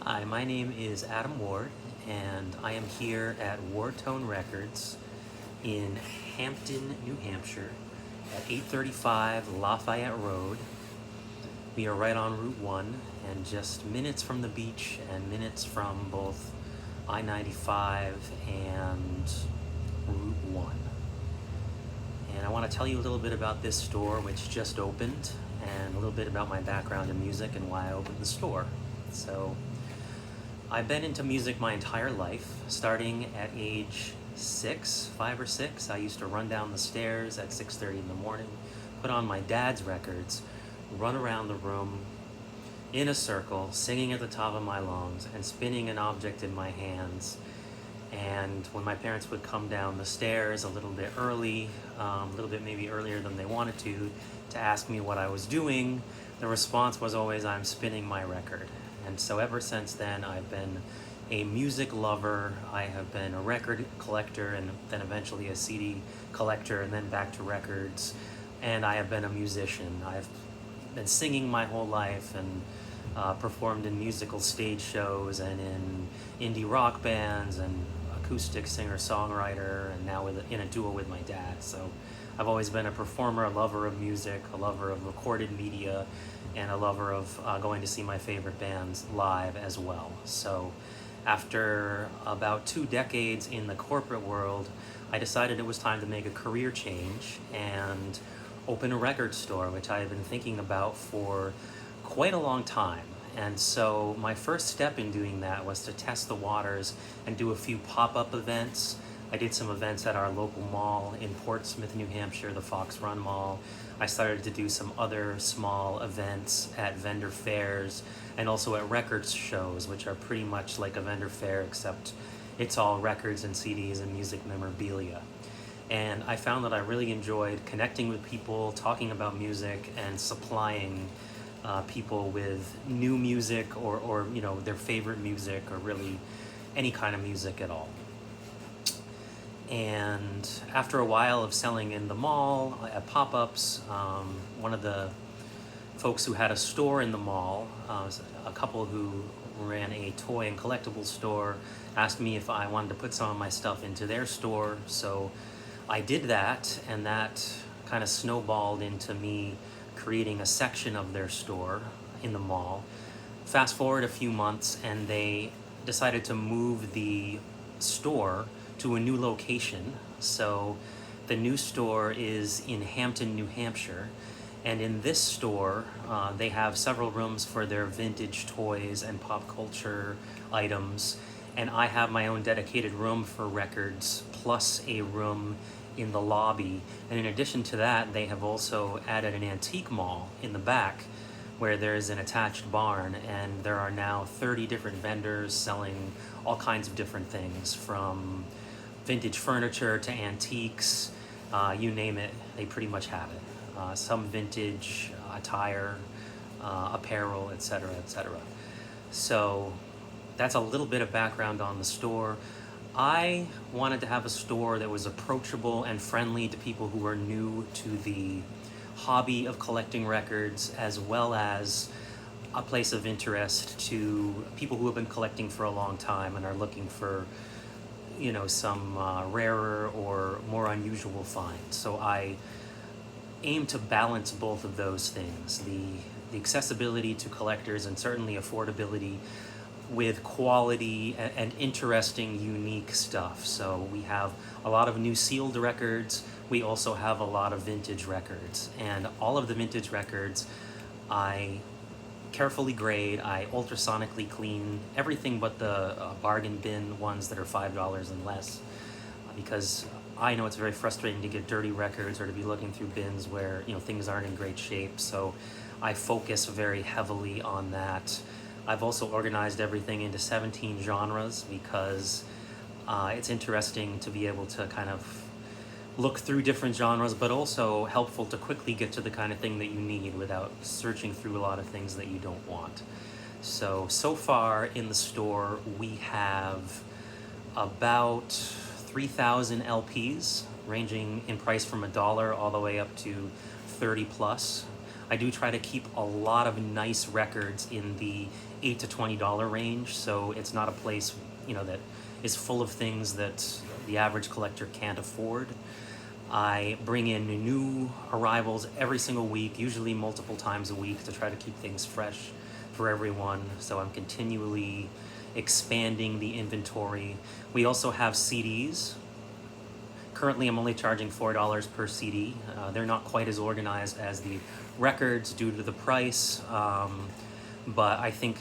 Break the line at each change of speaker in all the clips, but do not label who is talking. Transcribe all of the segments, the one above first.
Hi, my name is Adam Ward, and I am here at Wardtone Records in Hampton, New Hampshire, at 835 Lafayette Road. We are right on Route 1, and just minutes from the beach and minutes from both I-95 and Route 1. And I want to tell you a little bit about this store, which just opened, and a little bit about my background in music and why I opened the store. So, I've been into music my entire life, starting at age 5 or 6. I used to run down the stairs at 6:30 in the morning, put on my dad's records, run around the room in a circle, singing at the top of my lungs, and spinning an object in my hands. And when my parents would come down the stairs a little bit early, a little bit maybe earlier than they wanted to ask me what I was doing, the response was always, "I'm spinning my record." And so ever since then, I've been a music lover. I have been a record collector, and then eventually a CD collector, and then back to records. And I have been a musician. I've been singing my whole life, and performed in musical stage shows and in indie rock bands and acoustic singer-songwriter, and now in a duo with my dad. So I've always been a performer, a lover of music, a lover of recorded media, and a lover of going to see my favorite bands live as well. So after about 2 decades in the corporate world, I decided it was time to make a career change and open a record store, which I have been thinking about for quite a long time. And so my first step in doing that was to test the waters and do a few pop-up events. I did some events at our local mall in Portsmouth, New Hampshire, the Fox Run Mall. I started to do some other small events at vendor fairs and also at records shows, which are pretty much like a vendor fair, except it's all records and CDs and music memorabilia. And I found that I really enjoyed connecting with people, talking about music, and supplying people with new music or their favorite music, or really any kind of music at all. And after a while of selling in the mall at pop-ups, one of the folks who had a store in the mall, a couple who ran a toy and collectible store, asked me if I wanted to put some of my stuff into their store. So I did that, and that kind of snowballed into me creating a section of their store in the mall. Fast forward a few months, and they decided to move the store to a new location. So the new store is in Hampton, New Hampshire. And in this store, they have several rooms for their vintage toys and pop culture items. And I have my own dedicated room for records, plus a room in the lobby. And in addition to that, they have also added an antique mall in the back where there's an attached barn, and there are now 30 different vendors selling all kinds of different things, from vintage furniture to antiques, you name it, they pretty much have it. Some vintage attire, apparel, etc., etc. So that's a little bit of background on the store. I wanted to have a store that was approachable and friendly to people who are new to the hobby of collecting records, as well as a place of interest to people who have been collecting for a long time and are looking for, some rarer or more unusual finds. So I aim to balance both of those things, the accessibility to collectors and certainly affordability, with quality and interesting, unique stuff. So we have a lot of new sealed records. We also have a lot of vintage records. And all of the vintage records, I carefully grade, I ultrasonically clean, everything but the bargain bin ones that are $5 and less, because I know it's very frustrating to get dirty records or to be looking through bins where things aren't in great shape. So I focus very heavily on that. I've also organized everything into 17 genres because it's interesting to be able to kind of look through different genres, but also helpful to quickly get to the kind of thing that you need without searching through a lot of things that you don't want. So far in the store, we have about 3,000 LPs, ranging in price from $1 all the way up to 30 plus. I do try to keep a lot of nice records in the $8 to $20 range, so it's not a place, that is full of things that the average collector can't afford. I bring in new arrivals every single week, usually multiple times a week, to try to keep things fresh for everyone. So I'm continually expanding the inventory. We also have CDs. Currently, I'm only charging $4 per CD. They're not quite as organized as the records due to the price, but I think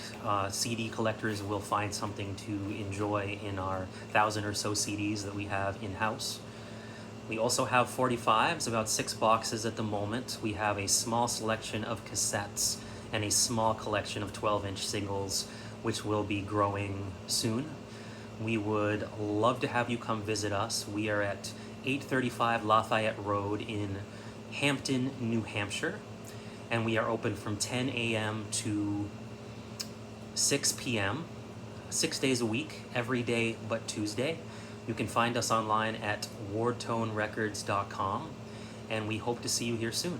CD collectors will find something to enjoy in our 1,000 or so CDs that we have in-house. We also have 45s, about 6 boxes at the moment. We have a small selection of cassettes and a small collection of 12-inch singles, which will be growing soon. We would love to have you come visit us. We are at 835 Lafayette Road in Hampton, New Hampshire, and we are open from 10 a.m. to 6 p.m., 6 days a week, every day but Tuesday. You can find us online at wardtonerecords.com, and we hope to see you here soon.